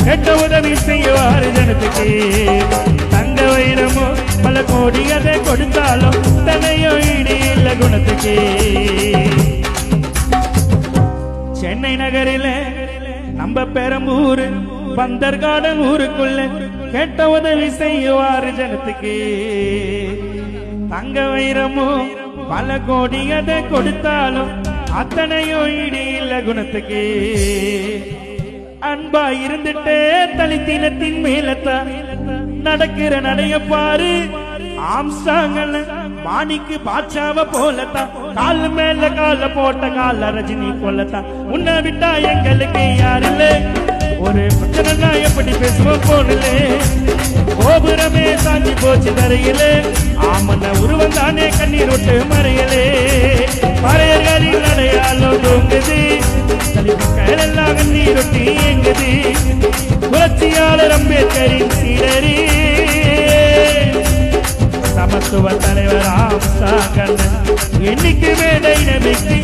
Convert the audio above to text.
கேட்ட உதவி செய்வார் ஜனத்துக்கு தங்க வைரமோ பல கோடி அதை கொடுத்தாலும் தனையோ ஈடு இல்ல குணத்துக்கு சென்னை நகரில நம்ம பெரம்பூர் பந்தர்காடன் ஊருக்குள்ள கேட்ட உதவி செய்வார் ஜனத்துக்கு தங்க வைரமோ பல கோடி அதை கொடுத்தாலும் அத்தனையோ ஈடு இல்ல குணத்துக்கு அன்பா இருந்துட்டே தலித்தினத்தின் மேலத்தான் நடக்கிற நடைய பாரு ஆம்சாங்கல்ல மாணிக்கு பாட்சாவ போலத்தான் கால் மேல கால போட்ட கால ரஜினி போலத்தான் உன்னை விட்டா எங்களுக்கு யாரில்ல ஒரு பிரச்சனை எப்படி பேசுவோம் போனலே கோபுரமே சாஞ்சி போச்சு தரையிலே ஆமன உருவம் தானே கண்ணீர் விட்டு மறையலே பறையர்களில் அடையாளம் தூங்குது மக்கள் எல்லாம் கண்ணீர் விட்டு இயங்குது புரட்சியாளர் அம்பேத்கரின் சீடரி சமத்துவ தலைவர் ஆம்சாங்கண்ணன் என்னைக்கு மேடை நம்பிக்கை